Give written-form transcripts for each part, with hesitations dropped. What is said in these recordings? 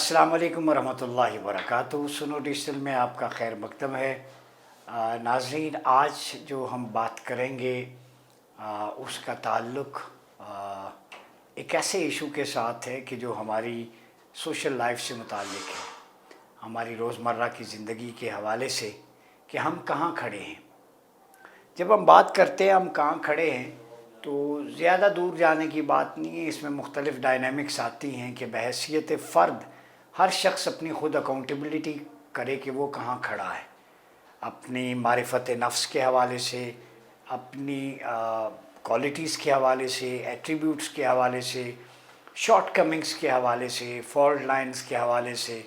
अस्सलाम वालेकुम वरहमतुल्लाहि वबरकातुहू। सुनो डिजिटल में आपका खैर मकदम है। नाज़रीन, आज जो हम बात करेंगे उसका ताल्लुक़ एक ऐसे इशू के साथ है कि जो हमारी सोशल लाइफ से मुताल्लिक़ है, हमारी रोज़मर्रा की ज़िंदगी के हवाले से कि हम कहाँ खड़े हैं। जब हम बात करते हैं हम कहाँ खड़े हैं तो ज़्यादा दूर जाने की बात नहीं है। इसमें मुख्तलिफ़ डायनामिक्स आती हैं कि बहैसियत फ़र्द हर शख्स अपनी ख़ुद अकाउंटेबिलिटी करे कि वो कहाँ खड़ा है, अपनी मारिफत नफ्स के हवाले से, अपनी क्वालिटीज़ के हवाले से, एट्रीब्यूट्स के हवाले से, शॉर्ट कमिंग्स के हवाले से, फॉल्ट लाइंस के हवाले से।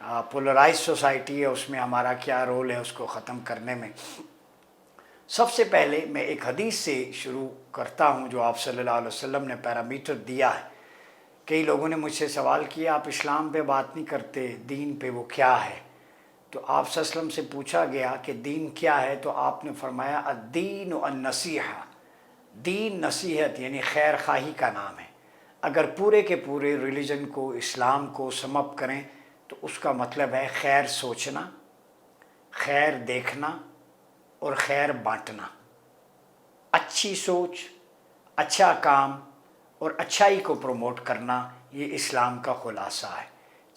पोलराइज सोसाइटी है, उसमें हमारा क्या रोल है उसको ख़त्म करने में। सबसे पहले मैं एक हदीस से शुरू करता हूँ जो आप सल्लल्लाहु अलैहि वसल्लम ने पैरामीटर दिया है। कई लोगों ने मुझसे सवाल किया, आप इस्लाम पे बात नहीं करते, दीन पे वो क्या है। तो आप सल्लल्लाहु अलैहि वसल्लम से पूछा गया कि दीन क्या है, तो आपने फरमाया अद्दीन अन-नसीहा, दीन नसीहत यानी खैर खाही का नाम है। अगर पूरे के पूरे रिलीजन को, इस्लाम को समअप करें तो उसका मतलब है खैर सोचना, खैर देखना और खैर बांटना। अच्छी सोच, अच्छा काम और अच्छाई को प्रमोट करना, ये इस्लाम का खुलासा है,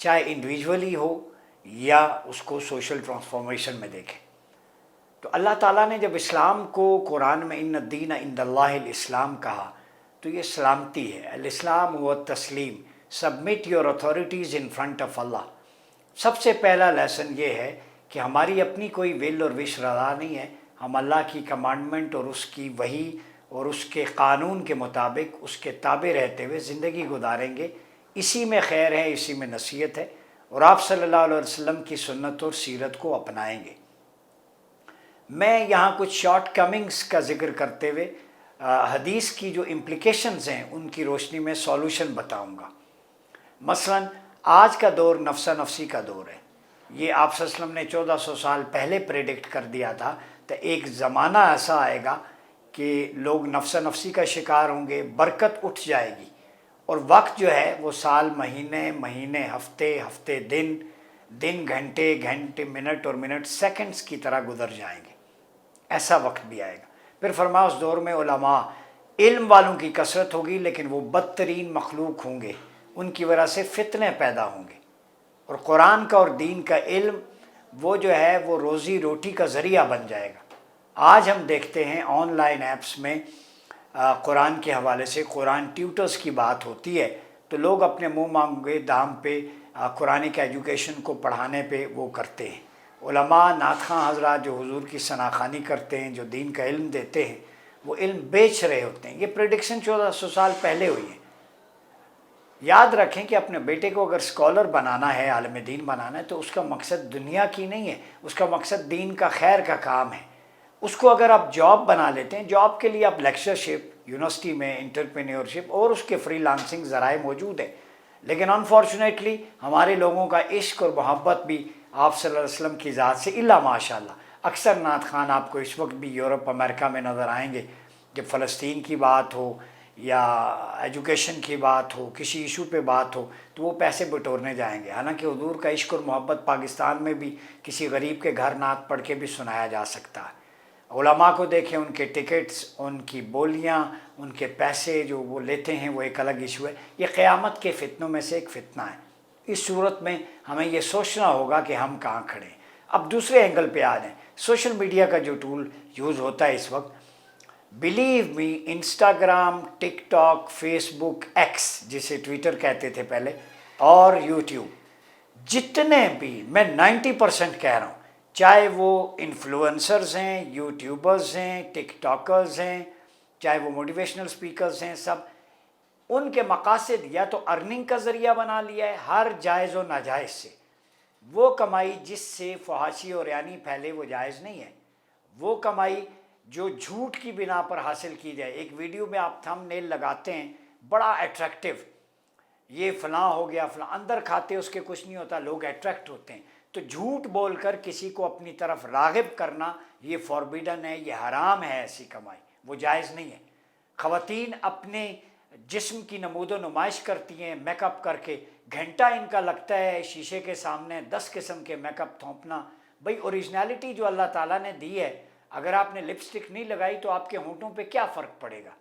चाहे इंडिविजुअली हो या उसको सोशल ट्रांसफॉर्मेशन में देखें। तो अल्लाह ताला ने जब इस्लाम को कुरान में इन्न दीन इंदल्लाहिल इस्लाम कहा तो ये सलामती है। अल इस्लाम व तस्लीम, submit your authorities in front of Allah. सबसे पहला लेसन ये है कि हमारी अपनी कोई विल और विश रज़ा नहीं है, हम अल्लाह की कमांडमेंट और उसकी वही और उसके क़ानून के मुताबिक उसके ताबे रहते हुए ज़िंदगी गुजारेंगे। इसी में खैर है, इसी में नसीहत है, और आप सल्लल्लाहु अलैहि वसल्लम की सुन्नत और सीरत को अपनाएंगे। मैं यहाँ कुछ शॉर्ट कमिंग्स का ज़िक्र करते हुए हदीस की जो इम्प्लिकेशंस हैं उनकी रोशनी में सॉल्यूशन बताऊँगा। मसलन आज का दौर नफ्सा नफसी का दौर है। ये आप सल्लल्लाहु अलैहि वसल्लम ने 1400 साल पहले प्रेडिक्ट कर दिया था। तो एक ज़माना ऐसा आएगा कि लोग नफ्सा नफसी का शिकार होंगे, बरकत उठ जाएगी और वक्त जो है वो साल, महीने महीने, हफ्ते हफ्ते, दिन दिन, घंटे घंटे, मिनट और मिनट सेकंड्स की तरह गुजर जाएंगे। ऐसा वक्त भी आएगा। फिर फरमाया उस दौर में उलमा, इल्म वालों की कसरत होगी लेकिन वो बदतरीन मखलूक होंगे, उनकी वजह से फितने पैदा होंगे। और कुरान का और दीन का इल्म वो जो है वो रोज़ी रोटी का ज़रिया बन जाएगा। आज हम देखते हैं ऑनलाइन ऐप्स में कुरान के हवाले से कुरान ट्यूटर्स की बात होती है तो लोग अपने मुँह मांगे दाम पे कुरानिक एजुकेशन को पढ़ाने पे वो करते हैं। उलमा, नातखां हज़रात जो हुजूर की सनाखानी करते हैं, जो दीन का इल्म देते हैं, वो इल्म बेच रहे होते हैं। ये प्रेडिक्शन 1400 साल पहले हुई है। याद रखें कि अपने बेटे को अगर स्कॉलर बनाना है, आलिम दीन बनाना है, तो उसका मकसद दुनिया की नहीं है, उसका मकसद दीन का खैर का काम है। उसको अगर आप जॉब बना लेते हैं, जॉब के लिए आप लेक्चरशिप, यूनिवर्सिटी में एंटरप्रेन्योरशिप और उसके फ्रीलांसिंग ज़राए मौजूद है। लेकिन अनफॉर्चुनेटली हमारे लोगों का इश्क और मोहब्बत भी आप सल्लल्लाहु अलैहि वसल्लम की ज़ात से इल्ला माशाअल्लाह। अक्सर नात खान आपको इस वक्त भी यूरोप, अमेरिका में नज़र आएंगे। जब फ़लस्तीन की बात हो या एजुकेशन की बात हो, किसी इशू पे बात हो, तो वो पैसे बटोरने जाएंगे। हालांकि हुजूर का इश्क और मोहब्बत पाकिस्तान में भी किसी गरीब के घर नात पढ़ के भी सुनाया जा सकता है। उलमा को देखें, उनके टिकट्स, उनकी बोलियां, उनके पैसे जो वो लेते हैं वो एक अलग इशू है। ये क़यामत के फितनों में से एक फ़ितना है। इस सूरत में हमें ये सोचना होगा कि हम कहाँ खड़े हैं। अब दूसरे एंगल पे आ जाएं। सोशल मीडिया का जो टूल यूज़ होता है इस वक्त, believe me, Instagram, TikTok, Facebook, x जिसे ट्विटर कहते थे पहले, और यूट्यूब, जितने भी, मैं 90% कह रहा हूँ, चाहे वो इन्फ्लुएंसर्स हैं, यूट्यूबर्स हैं, टिकटॉकर्स हैं, चाहे वो मोटिवेशनल स्पीकर्स हैं, सब उनके मकासद या तो अर्निंग का ज़रिया बना लिया है हर जायज़ और नाजायज़ से। वो कमाई जिससे फहाशी और यानी फैले वो जायज़ नहीं है। वो कमाई जो झूठ की बिना पर हासिल की जाए। एक वीडियो में आप थंबनेल लगाते हैं बड़ा अट्रैक्टिव, ये फ़लाँ हो गया फ़लाँ, अंदर खाते उसके कुछ नहीं होता, लोग अट्रैक्ट होते हैं। तो झूठ बोलकर किसी को अपनी तरफ राग़िब करना ये फॉरबिडन है, ये हराम है। ऐसी कमाई वो जायज़ नहीं है। ख़वातीन अपने जिस्म की नमूदो नुमाइश करती हैं मेकअप करके घंटा इनका लगता है शीशे के सामने 10 किस्म के मेकअप थोपना। भाई ओरिजिनलिटी जो अल्लाह ताला ने दी है, अगर आपने लिपस्टिक नहीं लगाई तो आपके होंठों पे क्या फ़र्क पड़ेगा?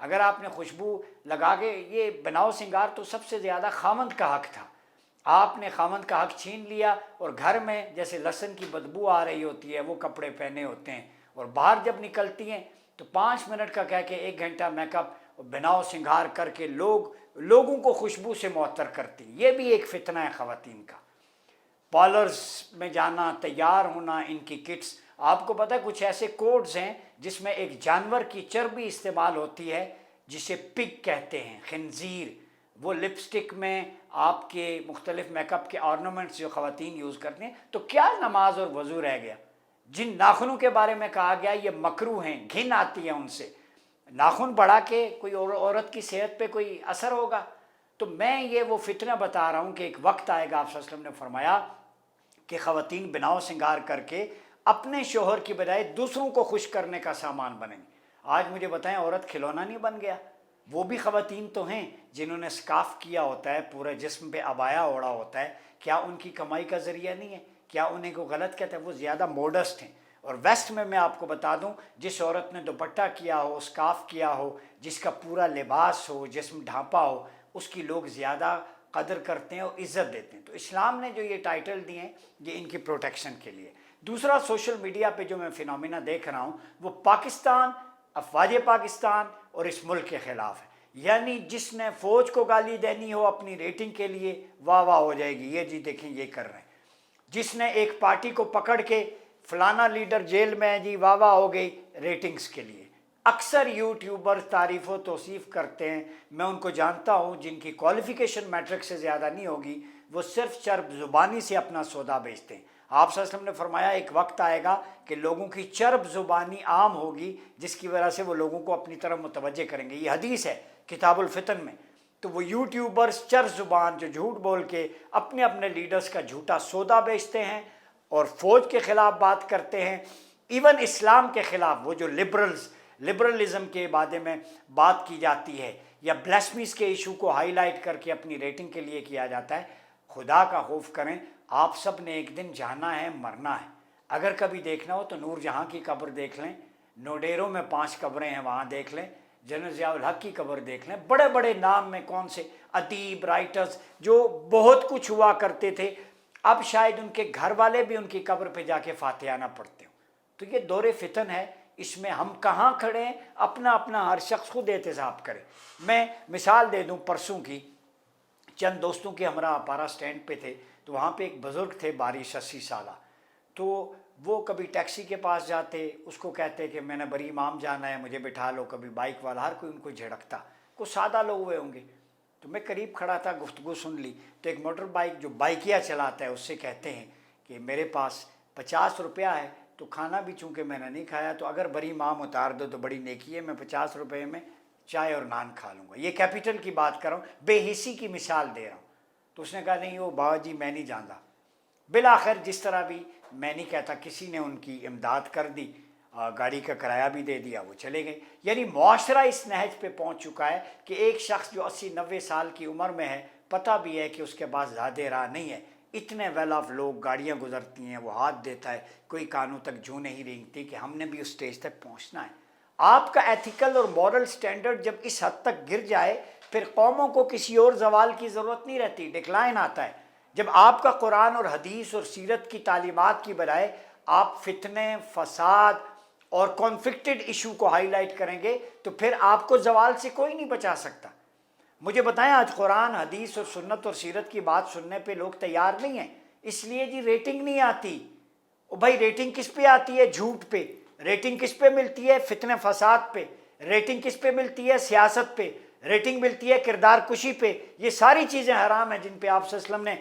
अगर आपने खुशबू लगा के, ये बनाव सिंगार तो सबसे ज़्यादा खामंद का हक था, आपने खामंद का हक छीन लिया। और घर में जैसे लहसुन की बदबू आ रही होती है, वो कपड़े पहने होते हैं, और बाहर जब निकलती हैं तो 5 मिनट का कह के 1 घंटा मेकअप बनाव सिंगार करके लोगों को खुशबू से मुअत्तर करती। ये भी एक फितना है ख़वातीन का। पार्लर्स में जाना, तैयार होना, इनकी किट्स, आपको पता है कुछ ऐसे कोड्स हैं जिसमें एक जानवर की चर्बी इस्तेमाल होती है जिसे पिग कहते हैं, खिंजीर। वो लिपस्टिक में आपके मुख्तलिफ मेकअप के ऑर्नामेंट्स जो ख़वातीन यूज़ करते हैं, तो क्या नमाज और वज़ू रह गया? जिन नाखूनों के बारे में कहा गया ये मकरूह हैं, घिन आती है उनसे, नाखून बढ़ा के कोई औरत की सेहत पे कोई असर होगा? तो मैं ये वो फितना बता रहा हूँ कि एक वक्त आएगा, आप सल्लल्लाहु अलैहि वसल्लम ने फरमाया कि ख़वातीन बनाव सिंगार करके अपने शोहर की बजाय दूसरों को खुश करने का सामान बनेंगे। आज मुझे बताएं, औरत खिलौना नहीं बन गया? वो भी ख़वातीन तो हैं जिन्होंने स्काफ किया होता है, पूरे जिस्म पे अबाया ओढ़ा होता है। क्या उनकी कमाई का ज़रिया नहीं है? क्या उन्हें को गलत कहते हैं? वो ज़्यादा मॉडस्ट हैं। और वेस्ट में मैं आपको बता दूं, जिस औरत ने दुपट्टा किया हो, स्काफ किया हो, जिसका पूरा लिबास हो, जिस्म ढांपा हो, उसकी लोग ज़्यादा कदर करते हैं और इज़्ज़त देते हैं। तो इस्लाम ने जो ये टाइटल दिए हैं, ये इनकी प्रोटेक्शन के लिए। दूसरा, सोशल मीडिया पे जो मैं फिनोमिना देख रहा हूँ, वो पाकिस्तान, अफवाज पाकिस्तान और इस मुल्क के ख़िलाफ़ है। यानी जिसने फ़ौज को गाली देनी हो अपनी रेटिंग के लिए, वाह वाह हो जाएगी, ये जी देखें ये कर रहे हैं। जिसने एक पार्टी को पकड़ के फलाना लीडर जेल में है जी, वाह वाह हो गई रेटिंग्स के लिए। अक्सर यूट्यूबर तारीफ़ व तौसीफ़ करते हैं, मैं उनको जानता हूँ जिनकी क्वालिफ़िकेशन मैट्रिक से ज़्यादा नहीं होगी, वो सिर्फ चर्ब ज़ुबानी से अपना सौदा बेचते हैं। आप सल्लल्लाहु अलैहि वसल्लम ने फरमाया एक वक्त आएगा कि लोगों की चर्ब ज़ुबानी आम होगी, जिसकी वजह से वो लोगों को अपनी तरफ मुतवज्जे करेंगे। ये हदीस है किताबुल फितन में। तो वो यूट्यूबर्स चर्ब ज़ुबान जो झूठ बोल के अपने अपने लीडर्स का झूठा सौदा बेचते हैं और फ़ौज के ख़िलाफ़ बात करते हैं, इवन इस्लाम के ख़िलाफ़। वो जो लिबरलिज़म के बारे में बात की जाती है या ब्लास्फेमीज़ के इशू को हाईलाइट करके अपनी रेटिंग के लिए किया जाता है, खुदा का खौफ करें। आप सब ने एक दिन जाना है, मरना है। अगर कभी देखना हो तो नूर जहाँ की कब्र देख लें, नोडेरों में 5 कब्रें हैं, वहाँ देख लें। जनरल ज़ियाउल हक की कब्र देख लें। बड़े बड़े नाम में कौन से अदीब, राइटर्स जो बहुत कुछ हुआ करते थे, अब शायद उनके घर वाले भी उनकी कब्र पे जाके फातिहा पढ़ते हो। तो ये दौरे फितन है, इसमें हम कहाँ खड़े हैं, अपना अपना हर शख्स खुद एहतसाब करे। मैं मिसाल दे दूँ, परसों की चंद दोस्तों के हमरा अपारा स्टैंड पे थे, तो वहाँ पे एक बुज़ुर्ग थे, 82-80 साल। तो वो कभी टैक्सी के पास जाते, उसको कहते कि मैंने बड़ी इमाम जाना है, मुझे बिठा लो। कभी बाइक वाला, हर कोई उनको झिड़कता। कुछ सादा लोग हुए होंगे। तो मैं करीब खड़ा था, गुफ्तगू सुन ली। तो एक मोटर बाइक जो बाइकिया चलाता है, उससे कहते हैं कि मेरे पास 50 रुपया है, तो खाना भी चूँकि मैंने नहीं खाया, तो अगर बड़ी इमाम उतार दो तो बड़ी नेकी है, मैं 50 रुपये में चाय और नान खा लूँगा। ये कैपिटल की बात कर रहा हूँ, बेहिसी की मिसाल दे रहा हूँ। तो उसने कहा नहीं वो बाबा जी मैं नहीं जानता। बिलाखिर जिस तरह भी, मैं नहीं कहता, किसी ने उनकी इमदाद कर दी, गाड़ी का किराया भी दे दिया, वो चले गए। यानी मुआशरा इस नहज पे पहुंच चुका है कि एक शख्स जो 80-90 साल की उम्र में है, पता भी है कि उसके पास ज़्यादा राह नहीं है, इतने वेल ऑफ लोग, गाड़ियाँ गुजरती हैं, वो हाथ देता है, कोई कानों तक जूं नहीं रेंगती कि हमने भी उस स्टेज तक पहुँचना है। आपका एथिकल और मॉरल स्टैंडर्ड जब इस हद तक गिर जाए, फिर कौमों को किसी और जवाल की ज़रूरत नहीं रहती, डिक्लाइन आता है। जब आपका कुरान और हदीस और सीरत की तालीमात की बजाय आप फितने, फसाद और कॉन्फ्लिक्टेड इशू को हाईलाइट करेंगे, तो फिर आपको जवाल से कोई नहीं बचा सकता। मुझे बताएं, आज कुरान, हदीस और सुन्नत और सीरत की बात सुनने पे लोग तैयार नहीं हैं, इसलिए जी रेटिंग नहीं आती। ओ भाई, रेटिंग किस पे आती है? झूठ पे। रेटिंग किस पे मिलती है? फितने फसाद पे। रेटिंग किस पे मिलती है? सियासत पे। रेटिंग मिलती है किरदार कुशी पे। ये सारी चीज़ें हराम हैं जिन पे आप सल्लल्लाहु अलैहि वसल्लम ने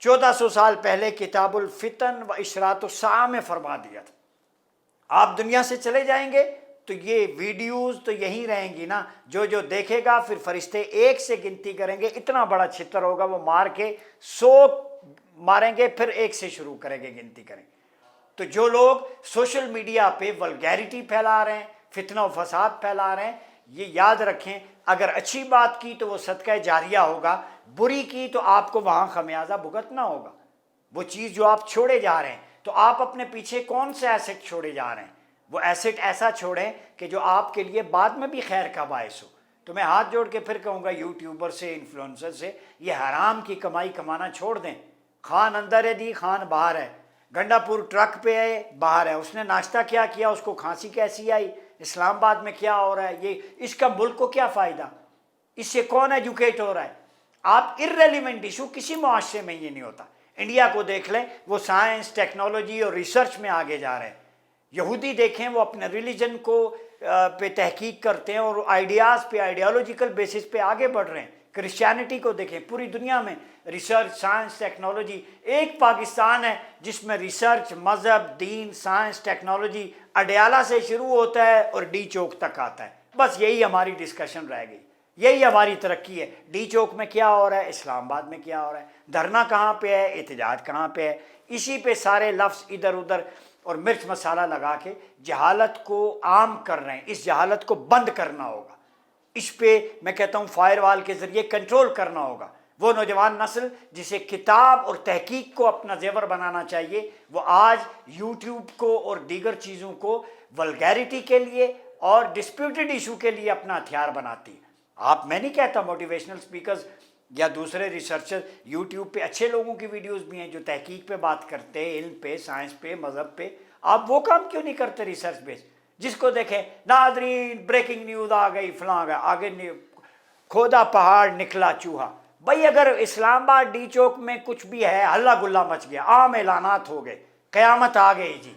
1400 साल पहले किताबुल फितन व इशरात-उस्साअ में फरमा दिया था। आप दुनिया से चले जाएंगे तो ये वीडियोस तो यहीं रहेंगी ना, जो जो देखेगा फिर फरिश्ते एक से गिनती करेंगे, इतना बड़ा छितर होगा, वो मार के 100 मारेंगे, फिर एक से शुरू करेंगे, गिनती करेंगे। तो जो लोग सोशल मीडिया पे वल्गैरिटी फैला रहे हैं, फितना और फसाद फैला रहे हैं, ये याद रखें, اگر اچھی بات کی تو وہ صدقہ جاریہ ہوگا، بری کی تو آپ کو وہاں خمیازہ بھگتنا ہوگا۔ وہ چیز جو آپ چھوڑے جا رہے ہیں، تو آپ اپنے پیچھے کون سے ایسٹ چھوڑے جا رہے ہیں؟ وہ ایسٹ ایسا چھوڑیں کہ جو آپ کے لیے بعد میں بھی خیر کا باعث ہو۔ تو میں ہاتھ جوڑ کے پھر کہوں گا یوٹیوبر سے، انفلوئنسر سے، یہ حرام کی کمائی کمانا چھوڑ دیں۔ خان اندر ہے دی، خان باہر ہے۔ گنڈا پور ٹرک پہ ہے، باہر ہے، اس نے ناشتہ کیا کیا، اس کو کھانسی کیسی آئی، اسلام آباد میں کیا ہو رہا ہے، یہ اس کا ملک کو کیا فائدہ، اس سے کون ایجوکیٹ ہو رہا ہے؟ آپ ارریلیونٹ ایشو، کسی معاشرے میں یہ نہیں ہوتا۔ انڈیا کو دیکھ لیں، وہ سائنس، ٹیکنالوجی اور ریسرچ میں آگے جا رہے ہیں۔ یہودی دیکھیں، وہ اپنے ریلیجن کو پہ تحقیق کرتے ہیں اور آئیڈیاز پہ، آئیڈیالوجیکل بیسس پہ آگے بڑھ رہے ہیں۔ کرسچینٹی کو دیکھیں، پوری دنیا میں ریسرچ، سائنس، ٹیکنالوجی، ایک پاکستان ہے جس میں ریسرچ، مذہب، دین، سائنس، ٹیکنالوجی اڈیالہ سے شروع ہوتا ہے اور ڈی چوک تک آتا ہے۔ بس یہی ہماری ڈسکشن رہ گئی، یہی ہماری ترقی ہے۔ ڈی چوک میں کیا ہو رہا ہے، اسلام آباد میں کیا ہو رہا ہے، دھرنا کہاں پہ ہے، احتجاج کہاں پہ ہے، اسی پہ سارے لفظ ادھر ادھر اور مرچ مسالہ لگا کے جہالت کو عام کر رہے ہیں۔ اس جہالت کو بند کرنا ہوگا، اس پہ میں کہتا ہوں فائر وال کے ذریعے کنٹرول کرنا ہوگا۔ وہ نوجوان نسل جسے کتاب اور تحقیق کو اپنا زیور بنانا چاہیے، وہ آج یوٹیوب کو اور دیگر چیزوں کو ولگیرٹی کے لیے اور ڈسپیوٹڈ ایشو کے لیے اپنا ہتھیار بناتی ہے۔ میں نہیں کہتا موٹیویشنل سپیکرز یا دوسرے ریسرچر، یوٹیوب پہ اچھے لوگوں کی ویڈیوز بھی ہیں جو تحقیق پہ بات کرتے ہیں، علم پہ، سائنس پہ، مذہب پہ۔ آپ وہ کام کیوں نہیں کرتے ریسرچ بیس؟ جس کو دیکھیں، ناظرین بریکنگ نیوز آ گئی، فلاں آ گیا، آگے کھودا پہاڑ نکلا چوہا۔ بھائی اگر اسلام آباد ڈی چوک میں کچھ بھی ہے، ہلہ گلا مچ گیا، عام اعلانات ہو گئے، قیامت آ گئی جی،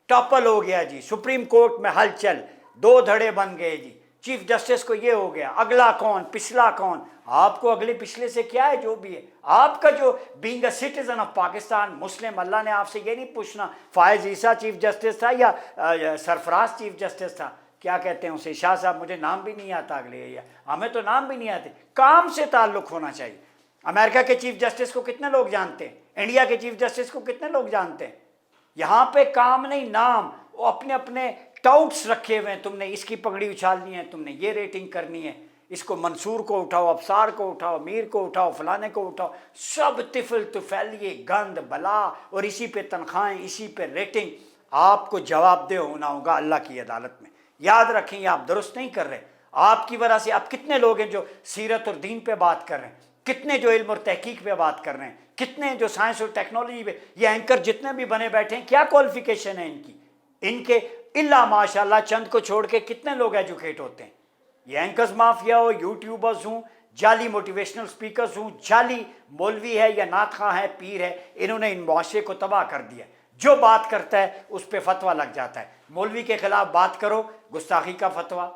ٹاپل ہو گیا جی، سپریم کورٹ میں ہلچل، دو دھڑے بن گئے جی، چیف جسٹس کو یہ ہو گیا، اگلا کون، پچھلا کون؟ آپ کو اگلے پچھلے سے کیا ہے؟ جو بھی ہے آپ کا، جو being a citizen of Pakistan Muslim, اللہ نے آپ سے یہ نہیں پوچھنا فائز عیسیٰ چیف جسٹس تھا یا سرفراز چیف جسٹس تھا، کیا کہتے ہیں اسے، شاہ صاحب، مجھے نام بھی نہیں آتا اگلے، یا ہمیں تو نام بھی نہیں آتے۔ کام سے تعلق ہونا چاہیے۔ امریکہ کے چیف جسٹس کو کتنے لوگ جانتے ہیں؟ انڈیا کے چیف جسٹس کو کتنے لوگ جانتے ہیں؟ یہاں پہ کام نہیں، نام۔ وہ اپنے اپنے ٹاؤٹس رکھے ہوئے ہیں، تم نے اس کی پگڑی اچھالنی ہے، تم نے یہ ریٹنگ کرنی ہے، اس کو منصور کو اٹھاؤ، ابصار کو اٹھاؤ، میر کو اٹھاؤ، فلانے کو اٹھاؤ، سب طفل طفیلیے، گند بلا، اور اسی پہ تنخواہیں، اسی پہ ریٹنگ۔ آپ کو جواب دہ ہونا ہوگا اللہ کی عدالت میں۔ یاد رکھیں، یہ آپ درست نہیں کر رہے۔ آپ کی وجہ سے اب کتنے لوگ ہیں جو سیرت اور دین پہ بات کر رہے ہیں، کتنے جو علم اور تحقیق پہ بات کر رہے ہیں، کتنے جو سائنس اور ٹیکنالوجی پہ۔ یہ اینکر جتنے بھی بنے بیٹھے ہیں، کیا کوالیفیکیشن ہے ان کی؟ ان کے اللہ ماشاء اللہ چند کو چھوڑ کے کتنے لوگ ایجوکیٹ ہوتے ہیں؟ یہ اینکرز مافیا ہو، یوٹیوبرز ہوں، جعلی موٹیویشنل سپیکرز ہوں، جعلی مولوی ہے یا نعت خواں ہے، پیر ہے، انہوں نے ان معاشرے کو تباہ کر دیا۔ جو بات کرتا ہے اس پہ فتویٰ لگ جاتا ہے۔ مولوی کے خلاف بات کرو، گستاخی کا فتویٰ،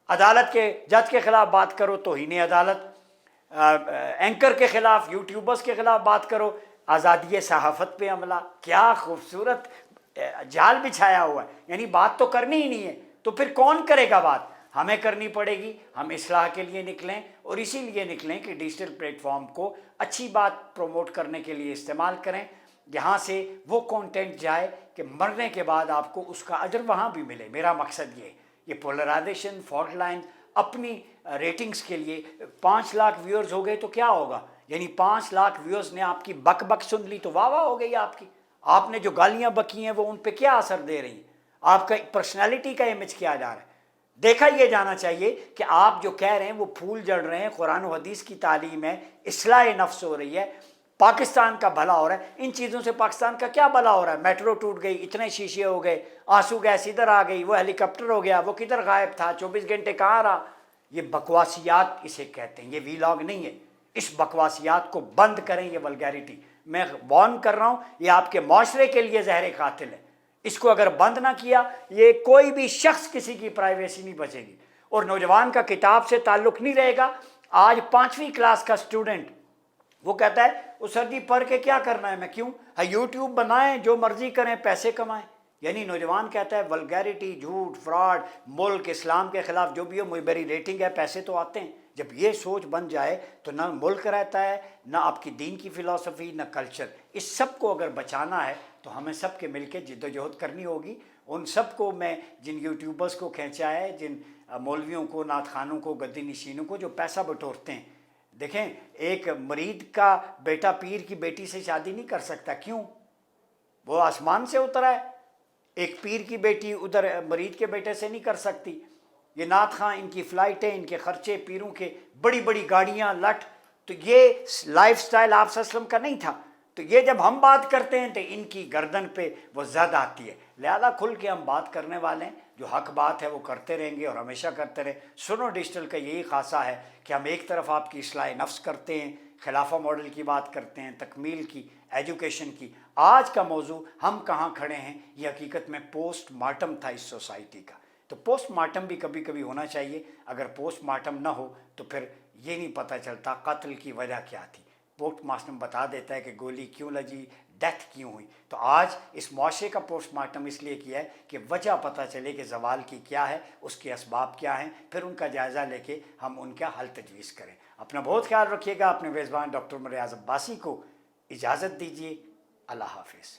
عدالت کے جج کے خلاف بات کرو، توہین عدالت، اینکر کے خلاف، یوٹیوبرز کے خلاف بات کرو، آزادی صحافت پہ حملہ۔ کیا خوبصورت جال بچھایا ہوا ہے، یعنی بات تو کرنی ہی نہیں ہے، تو پھر کون کرے گا بات؟ ہمیں کرنی پڑے گی۔ ہم اصلاح کے لیے نکلیں، اور اسی لیے نکلیں کہ ڈیجیٹل پلیٹ فارم کو اچھی بات پروموٹ کرنے کے لیے استعمال کریں، یہاں سے وہ کانٹینٹ جائے کہ مرنے کے بعد آپ کو اس کا اجر وہاں بھی ملے۔ میرا مقصد یہ ہے۔ یہ پولرائزیشن، فالٹ لائن، اپنی ریٹنگز کے لیے 5 لاکھ ویورز ہو گئے تو کیا ہوگا؟ یعنی 5 لاکھ ویورز نے آپ کی بک بک سن لی تو واہ واہ ہو گئی آپ کی۔ آپ نے جو گالیاں بکی ہیں وہ ان پہ کیا اثر دے رہی ہیں؟ آپ کا پرسنالٹی کا امیج کیا جا رہا ہے؟ دیکھا یہ جانا چاہیے کہ آپ جو کہہ رہے ہیں وہ پھول جڑ رہے ہیں، قرآن و حدیث کی تعلیم ہے، اصلاح نفس ہو رہی ہے، پاکستان کا بھلا ہو رہا ہے۔ ان چیزوں سے پاکستان کا کیا بھلا ہو رہا ہے؟ میٹرو ٹوٹ گئی، اتنے شیشے ہو گئے، آنسو گیس ادھر آ گئی، وہ ہیلی کاپٹر ہو گیا، وہ کدھر غائب تھا، 24 گھنٹے کہاں رہا؟ یہ بکواسیات اسے کہتے ہیں، یہ ویلاگ نہیں ہے۔ اس بکواسیات کو بند کریں، یہ ولگیرٹی میں وارن کر رہا ہوں، یہ آپ کے معاشرے کے لیے زہر قاتل ہے۔ اس کو اگر بند نہ کیا، یہ کوئی بھی شخص کسی کی پرائیویسی نہیں بچے گی، اور نوجوان کا کتاب سے تعلق نہیں رہے گا۔ آج 5ویں کلاس کا اسٹوڈنٹ وہ کہتا ہے وہ سر جی پڑھ کے کیا کرنا ہے، میں کیوں یوٹیوب بنائیں، جو مرضی کریں، پیسے کمائیں۔ یعنی نوجوان کہتا ہے ولگیرٹی، جھوٹ، فراڈ، ملک اسلام کے خلاف جو بھی ہو، میری ریٹنگ ہے، پیسے تو آتے ہیں۔ جب یہ سوچ بن جائے تو نہ ملک رہتا ہے، نہ آپ کی دین کی فلسفی، نہ کلچر۔ اس سب کو اگر بچانا ہے تو ہمیں سب کے مل کے جد و جہد کرنی ہوگی۔ उन सबको मैं, जिन यूट्यूबर्स को खींचा है, जिन मौलवियों को, नात खानों को, गद्दी नशीनों को जो पैसा बटोरते हैं। देखें, एक मरीद का बेटा पीर की बेटी से शादी नहीं कर सकता, क्यों? वो आसमान से उतरा है। एक पीर की बेटी उधर मरीद के बेटे से नहीं कर सकती। ये नात खां, इनकी फ़्लाइटें, इनके ख़र्चे, पीरों के बड़ी बड़ी गाड़ियाँ, लठ, तो ये लाइफ स्टाइल आप सल्लम का नहीं था। तो ये जब हम बात करते हैं तो इनकी गर्दन पे वो ज़द आती है। लिहाजा खुल के हम बात करने वाले हैं, जो हक बात है वो करते रहेंगे और हमेशा करते रहे। सुनो डिजिटल का यही खासा है कि हम एक तरफ आपकी इस्लाह नफ्स करते हैं, खिलाफा मॉडल की बात करते हैं, तकमील की, एजुकेशन की। आज का मौजू हम कहाँ खड़े हैं, ये हकीकत में पोस्ट मार्टम था इस सोसाइटी का। तो पोस्ट मार्टम भी कभी कभी होना चाहिए। अगर पोस्ट मार्टम ना हो तो फिर ये नहीं पता चलता कत्ल की वजह क्या थी। पोस्ट मार्टम बता देता है कि गोली क्यों लगी, डेथ क्यों हुई। तो आज इस मुआशरे का पोस्ट मार्टम इसलिए किया है कि वजह पता चले कि ज़वाल की क्या है, उसके असबाब क्या हैं, फिर उनका जायज़ा लेके हम उनका हल तजवीज़ करें। अपना बहुत ख्याल रखिएगा। अपने मेज़बान डॉक्टर रियाज़ अब्बासी को इजाज़त दीजिए। अल्लाह हाफ़िज़।